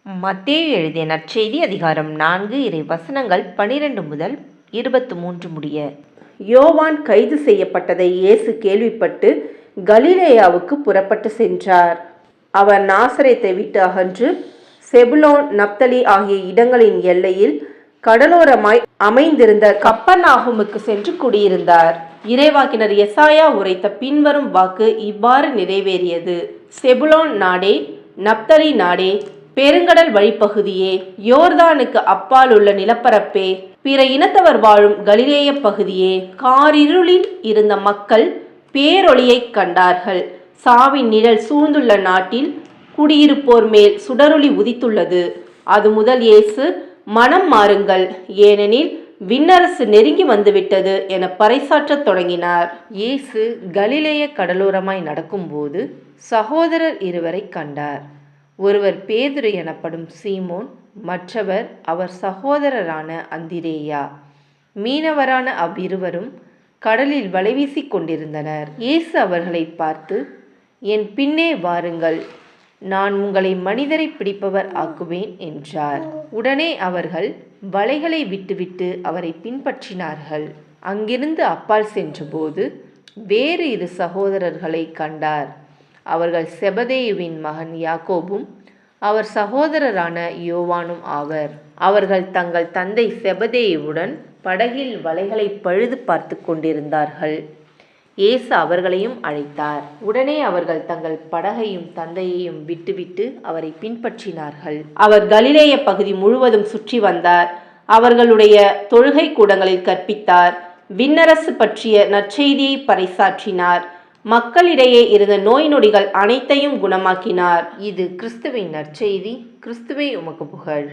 மத்தேயு எழுதிய நற்செய்தி அதிகாரம் 4 இறை வசனங்கள் 12 முதல் 23 முடிய. யோவான் கைது செய்யப்பட்டதை இயேசு கேள்விப்பட்டு கலிலேயாவுக்கு புறப்பட்டு சென்றார். அவர் நாசரேத்தை விட்டு அகன்று செபுலோன் நப்தலி ஆகிய இடங்களின் எல்லையில் கடலோரமாய் அமைந்திருந்த கப்பர்நாகுமுக்கு சென்று குடியிருந்தார். இறைவாக்கினர் எசாயா உரைத்த பின்வரும் வாக்கு இவ்வாறு நிறைவேறியது. செபுலோன் நாடே, நப்தலி நாடே, பெருங்கடல் வழிப்பகுதியே, யோர்தானுக்கு அப்பால் உள்ள நிலப்பரப்பே, பிற இனத்தவர் வாழும் கலிலேய பகுதியே, காரிருளில் இருந்த மக்கள் பேரொளியைக் கண்டார்கள். சாவின் நிழல் சூழ்ந்துள்ள நாட்டில் குடியிருப்போர் மேல் சுடரொளி உதித்துள்ளது. அது முதல் இயேசு, மனம் மாறுங்கள், ஏனெனில் விண்ணரசு நெருங்கி வந்துவிட்டது என பறைசாற்றத் தொடங்கினார். இயேசு கலிலேய கடலோரமாய் நடக்கும்போது சகோதரர் இருவரை கண்டார். ஒருவர் பேதுரு எனப்படும் சீமோன், மற்றவர் அவர் சகோதரரான அந்திரேயா. மீனவரான அவ்விருவரும் கடலில் வலைவீசிக் கொண்டிருந்தனர். இயேசு அவர்களை பார்த்து, என் பின்னே வாருங்கள், நான் உங்களை மனிதரை பிடிப்பவர் ஆக்குவேன் என்றார். உடனே அவர்கள் வலைகளை விட்டுவிட்டு அவரை பின்பற்றினார்கள். அங்கிருந்து அப்பால் சென்றபோது வேறு இரு சகோதரர்களை கண்டார். அவர்கள் செபதேயுவின் மகன் யாக்கோபும் அவர் சகோதரரான யோவானும் ஆவர். அவர்கள் தங்கள் தந்தை செபதேயுவுடன் படகில் வலைகளை பழுது பார்த்து கொண்டிருந்தார்கள். இயேசு அவர்களையும் அழைத்தார். உடனே அவர்கள் தங்கள் படகையும் தந்தையையும் விட்டுவிட்டு அவரை பின்பற்றினார்கள். அவர் கலிலேய பகுதி முழுவதும் சுற்றி வந்தார். அவர்களுடைய தொழுகை கூடங்களில் கற்பித்தார். விண்ணரசு பற்றிய நற்செய்தியை பறைசாற்றினார். மக்களிடையே இருந்த நோய் நொடிகள் அனைத்தையும் குணமாக்கினார். இது கிறிஸ்துவின் நற்செய்தி. கிறிஸ்துவே உமக்கு புகழ்.